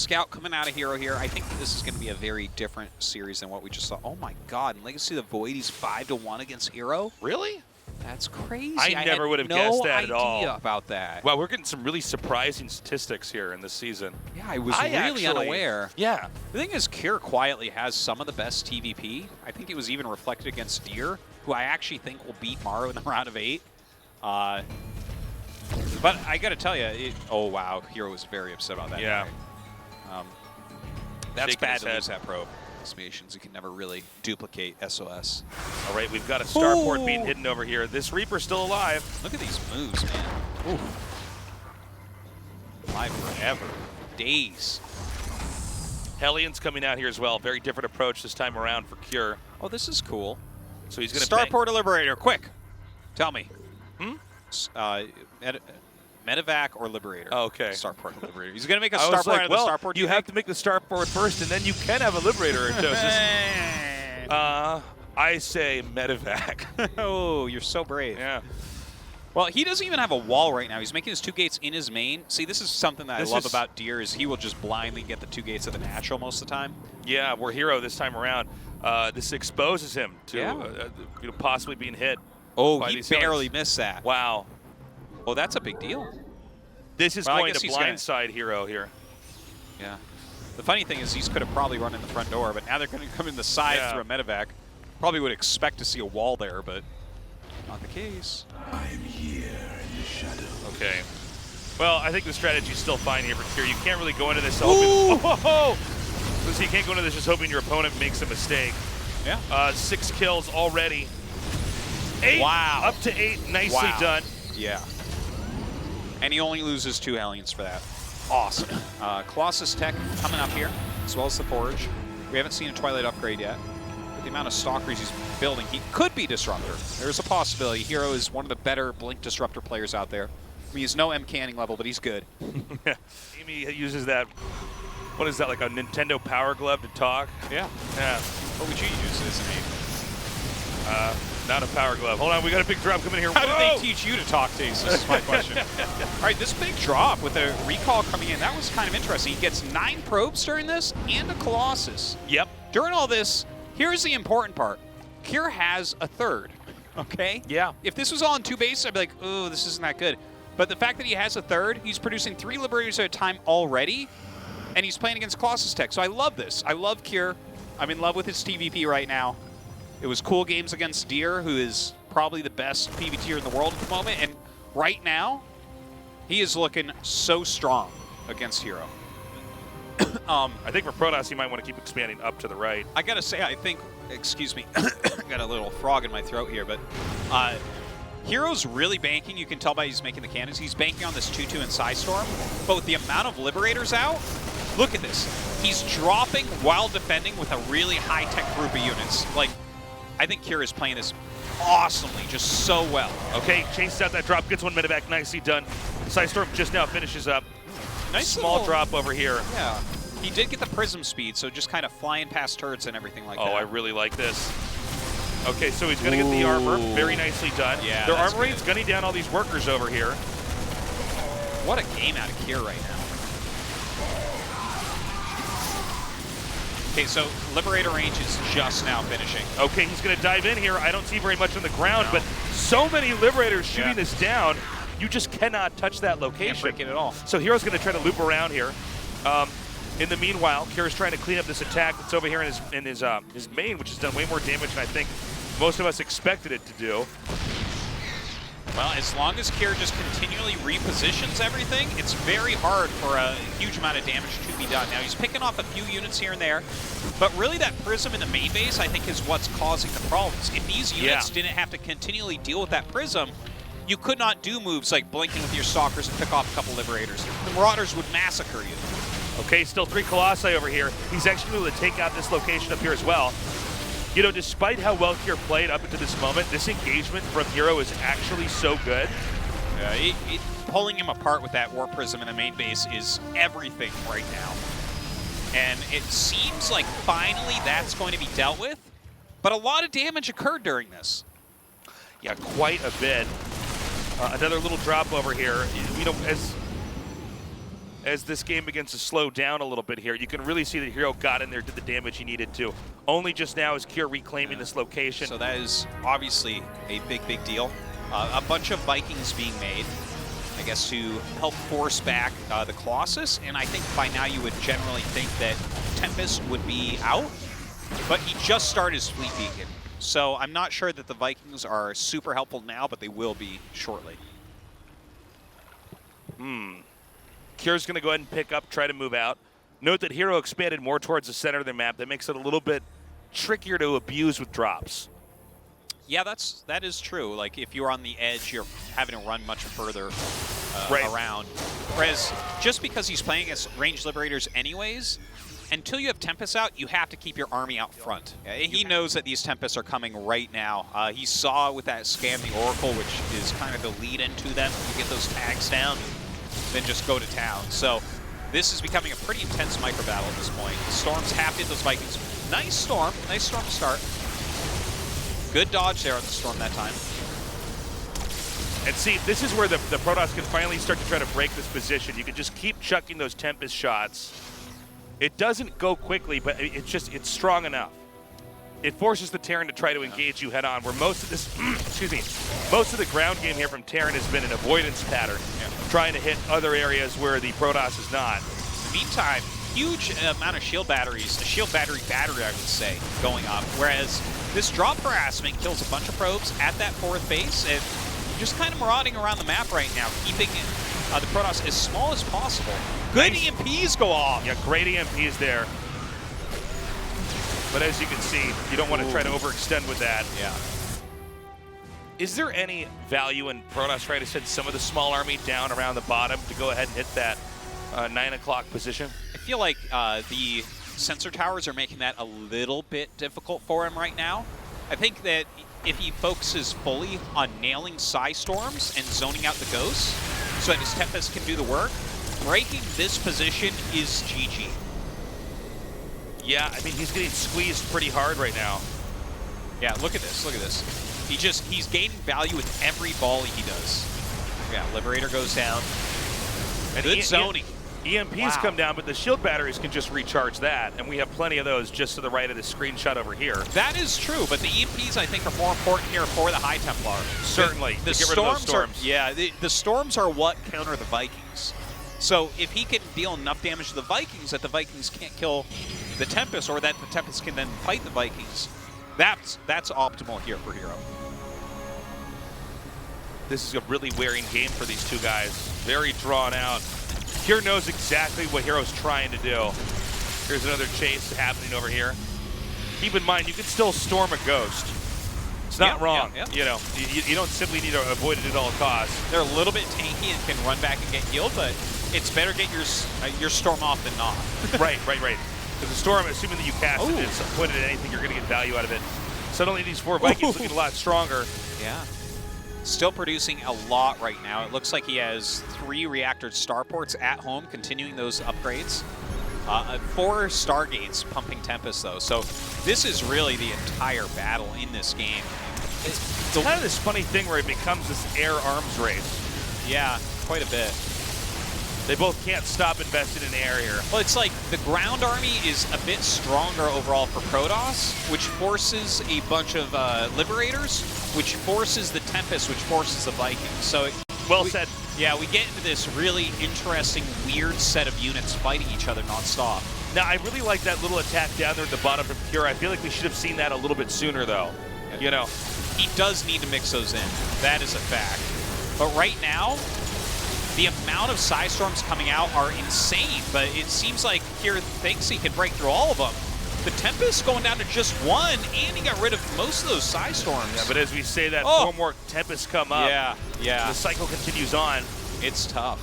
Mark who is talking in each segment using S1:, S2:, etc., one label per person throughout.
S1: scout coming out of herO here. I think that this is going to be a very different series than what we just saw. Oh my god, in Legacy of the Void, he's 5-1 against herO.
S2: Really?
S1: That's crazy.
S2: I never would have guessed that at all.
S1: No idea about that.
S2: Wow, we're getting some really surprising statistics here in this season.
S1: Yeah, I was really unaware.
S2: Yeah.
S1: The thing is, Kier quietly has some of the best TVP. I think it was even reflected against Deer, who I actually think will beat Maru in the round of 8. But I got to tell you, oh wow, herO was very upset about that.
S2: Yeah.
S1: That's
S2: Shaking
S1: bad
S2: his
S1: to
S2: head.
S1: lose that probe. You can never really duplicate SOS.
S2: All right, we've got a starport being hidden over here. This Reaper's still alive.
S1: Look at these moves, man. Ooh. Alive forever. Days.
S2: Hellion's coming out here as well. Very different approach this time around for Cure.
S1: Oh, this is cool.
S2: So he's going to
S1: Starport or Liberator, quick. Tell me. Medevac or Liberator?
S2: Oh, okay.
S1: Starport or Liberator. He's going to make a Starport out of the Starport.
S2: You have to make the Starport first, and then you can have a Liberator in Doses. I say Medevac.
S1: Oh, you're so brave.
S2: Yeah.
S1: Well, he doesn't even have a wall right now. He's making his 2 gates in his main. See, this is something that I love about Deer is he will just blindly get the 2 gates of the natural most of the time.
S2: Yeah, we're herO this time around. This exposes him to possibly being hit.
S1: Oh, he barely missed that.
S2: Wow.
S1: Oh, that's a big deal.
S2: This is going to blindside herO here.
S1: Yeah. The funny thing is these could have probably run in the front door, but now they're going to come in the side through a medevac. Probably would expect to see a wall there, but not the case.
S3: I'm here in the shadow.
S2: Okay. Well, I think the strategy is still fine here for Kier. You can't really go into this hoping. Oh! So you can't go into this just hoping your opponent makes a mistake.
S1: Yeah.
S2: 6 kills already. 8.
S1: Wow.
S2: Up to 8. Nicely done.
S1: Yeah. And he only loses 2 Hellions for that. Awesome. Colossus Tech coming up here, as well as the Forge. We haven't seen a Twilight upgrade yet. With the amount of Stalkers he's building, he could be Disruptor. There's a possibility. herO is one of the better Blink Disruptor players out there. I mean, he's no M canning level, but he's good.
S2: Amy uses that, what is that, like a Nintendo Power Glove to talk?
S1: Yeah.
S2: Yeah.
S1: What would you use as an aim?
S2: Not a Power Glove. Hold on, we got a big drop coming here.
S1: How did they teach you to talk, Tace? This is my question. All right, this big drop with a recall coming in, that was kind of interesting. He gets 9 probes during this and a Colossus.
S2: Yep.
S1: During all this, here's the important part. Kier has a 3rd, okay?
S2: Yeah.
S1: If this was all in 2 bases, I'd be like, oh, this isn't that good. But the fact that he has a 3rd, he's producing 3 Liberators at a time already, and he's playing against Colossus Tech. So I love this. I love Kier. I'm in love with his TVP right now. It was cool games against Deer, who is probably the best PvTer in the world at the moment. And right now, he is looking so strong against herO.
S2: I think for Protoss, you might want to keep expanding up to the right.
S1: I got to say, I think, excuse me, got a little frog in my throat here, but herO's really banking. You can tell by he's making the cannons. He's banking on this 2-2 and Psystorm. But with the amount of Liberators out, look at this. He's dropping while defending with a really high-tech group of units. Like, I think Kier is playing this awesomely, just so well.
S2: Okay, chases out that drop, gets 1 medevac, nicely done. Psystorm just now finishes up.
S1: Nice
S2: small
S1: little
S2: drop over here.
S1: Yeah, he did get the prism speed, so just kind of flying past turrets and everything like that.
S2: Oh, I really like this. Okay, so he's going to get the armor. Very nicely done.
S1: Yeah,
S2: their armor rate's gunning down all these workers over here.
S1: What a game out of Kier right now. Okay, so Liberator range is just now finishing.
S2: Okay, he's going to dive in here. I don't see very much on the ground, but so many Liberators shooting this down, you just cannot touch that location.
S1: Can't break it at all.
S2: So herO's going to try to loop around here. In the meanwhile, Kira's trying to clean up this attack that's over here in his main, which has done way more damage than I think most of us expected it to do.
S1: Well, as long as Kier just continually repositions everything, it's very hard for a huge amount of damage to be done. Now, he's picking off a few units here and there, but really that Prism in the main base, I think, is what's causing the problems. If these units didn't have to continually deal with that Prism, you could not do moves like blinking with your Stalkers and pick off a couple Liberators. The Marauders would massacre you.
S2: Okay, still 3 Colossi over here. He's actually able to take out this location up here as well. You know, despite how well Kier played up until this moment, this engagement from herO is actually so good.
S1: Pulling him apart with that War Prism in the main base is everything right now. And it seems like finally that's going to be dealt with, but a lot of damage occurred during this.
S2: Yeah, quite a bit. Another little drop over here. You know, as as this game begins to slow down a little bit here. You can really see that herO got in there, did the damage he needed to. Only just now is Kier reclaiming this location.
S1: So that is obviously a big deal. A bunch of Vikings being made, I guess, to help force back the Colossus, and I think by now you would generally think that Tempest would be out, but he just started his fleet beacon. So I'm not sure that the Vikings are super helpful now, but they will be shortly.
S2: Kier's going to go ahead and pick up, try to move out. Note that herO expanded more towards the center of the map. That makes it a little bit trickier to abuse with drops.
S1: Yeah, that is true. Like, if you're on the edge, you're having to run much further around. Whereas, just because he's playing as ranged liberators anyways, until you have Tempest out, you have to keep your army out front. He knows that these Tempests are coming right now. He saw with that scan the Oracle, which is kind of the lead into them. You get those tags down, then just go to town. So this is becoming a pretty intense micro battle at this point. The Storms have to hit those Vikings. Nice storm to start. Good dodge there on the storm that time.
S2: And see, this is where the Protoss can finally start to try to break this position. You can just keep chucking those Tempest shots. It doesn't go quickly, but it's strong enough. It forces the Terran to try to engage you head on, where most of this, most of the ground game here from Terran has been an avoidance pattern, trying to hit other areas where the Protoss is not.
S1: In the meantime, huge amount of shield batteries, a shield battery I would say, going up, whereas this drop harassment kills a bunch of probes at that 4th base, and just kind of marauding around the map right now, keeping the Protoss as small as possible. Good nice. EMPs go off.
S2: Yeah, great EMPs there. But as you can see, you don't want to try to overextend with that.
S1: Yeah.
S2: Is there any value in Protoss trying to send some of the small army down around the bottom to go ahead and hit that 9 o'clock position?
S1: I feel like the sensor towers are making that a little bit difficult for him right now. I think that if he focuses fully on nailing Psy Storms and zoning out the Ghosts so that his Tempest can do the work, breaking this position is GG.
S2: Yeah, I mean, he's getting squeezed pretty hard right now.
S1: Yeah, look at this, look at this. He's gaining value with every volley he does. Yeah, Liberator goes down.
S2: And
S1: good zoning.
S2: EMPs come down, but the shield batteries can just recharge that, and we have plenty of those just to the right of the screenshot over here.
S1: That is true, but the EMPs, I think, are more important here for the High Templar.
S2: Certainly.
S1: The storms the storms are what counter the Vikings. So if he can deal enough damage to the Vikings that the Vikings can't kill the Tempest, or that the Tempest can then fight the Vikings, that's optimal here for herO.
S2: This is a really wearing game for these two guys. Very drawn out. Kier knows exactly what herO's trying to do. Here's another chase happening over here. Keep in mind, you can still storm a Ghost. It's not wrong. You know, you don't simply need to avoid it at all costs.
S1: They're a little bit tanky and can run back and get healed, but it's better get your storm off than not.
S2: Right. Because the storm, assuming that you cast it, it's pointed at anything, you're going to get value out of it. Suddenly these 4 Vikings looking a lot stronger.
S1: Yeah. Still producing a lot right now. It looks like he has 3 reactor starports at home, continuing those upgrades. 4 Stargates pumping Tempest, though. So this is really the entire battle in this game.
S2: It's kind of this funny thing where it becomes this air arms race.
S1: Yeah, quite a bit.
S2: They both can't stop investing in air here.
S1: Well, it's like the ground army is a bit stronger overall for Protoss, which forces a bunch of Liberators, which forces the Tempest, which forces the Vikings. So
S2: well said.
S1: Yeah, we get into this really interesting, weird set of units fighting each other nonstop.
S2: Now, I really like that little attack down there at the bottom from Kier. I feel like we should have seen that a little bit sooner, though. You know,
S1: he does need to mix those in. That is a fact. But right now, the amount of Psy Storms coming out are insane, but it seems like Kier thinks he can break through all of them. The Tempest going down to just 1, and he got rid of most of those Psy Storms.
S2: Yeah, but as we say that, 4 more Tempests come up.
S1: Yeah.
S2: The cycle continues on.
S1: It's tough.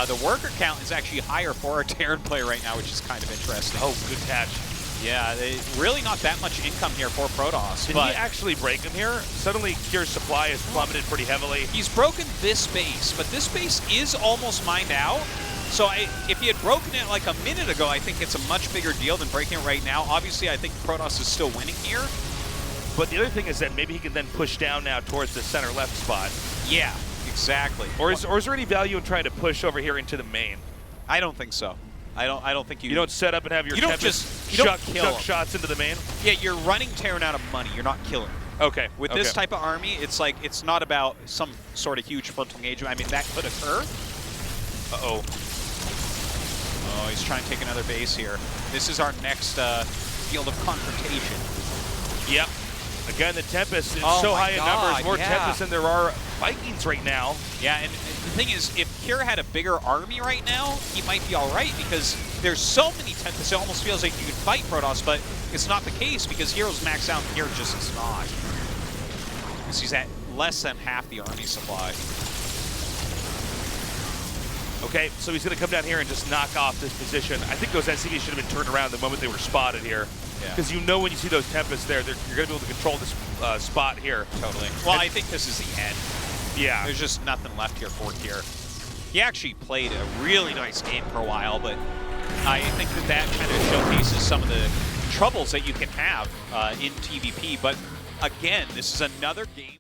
S1: The worker count is actually higher for our Terran player right now, which is kind of interesting.
S2: Oh, good catch.
S1: Yeah, really not that much income here for Protoss.
S2: Did he actually break him here? Suddenly, Kier's supply has plummeted pretty heavily.
S1: He's broken this base, but this base is almost mined out. So if he had broken it like a minute ago, I think it's a much bigger deal than breaking it right now. Obviously, I think Protoss is still winning here.
S2: But the other thing is that maybe he can then push down now towards the center left spot.
S1: Yeah, exactly.
S2: Or is there any value in trying to push over here into the main?
S1: I don't think so. I don't think
S2: You don't set up and have your
S1: You don't
S2: Tempest
S1: you don't
S2: chuck
S1: kill 'em.
S2: shots into the main?
S1: Yeah, you're running Terran out of money. You're not killing.
S2: Okay.
S1: With this type of army, it's like, it's not about some sort of huge frontal engagement. I mean, that could occur. Uh-oh. Oh, he's trying to take another base here. This is our next field of confrontation.
S2: Yep. Again, the Tempest is
S1: Oh
S2: so
S1: my
S2: high in
S1: God,
S2: numbers, more
S1: yeah.
S2: Tempest than there are Vikings right now.
S1: Yeah, and the thing is, if Kira had a bigger army right now, he might be all right, because there's so many Tempests, it almost feels like you could fight Protoss, but it's not the case, because Hero's max out, and Hero just is not. Because he's at less than half the army supply.
S2: Okay, so he's going to come down here and just knock off this position. I think those SCVs should have been turned around the moment they were spotted here. Because you know when you see those Tempests there, you're going to be able to control this spot here.
S1: Totally. Well, I think this is the end.
S2: Yeah.
S1: There's just nothing left here for Kira. He actually played a really nice game for a while, but I think that kind of showcases some of the troubles that you can have in TVP. But again, this is another game.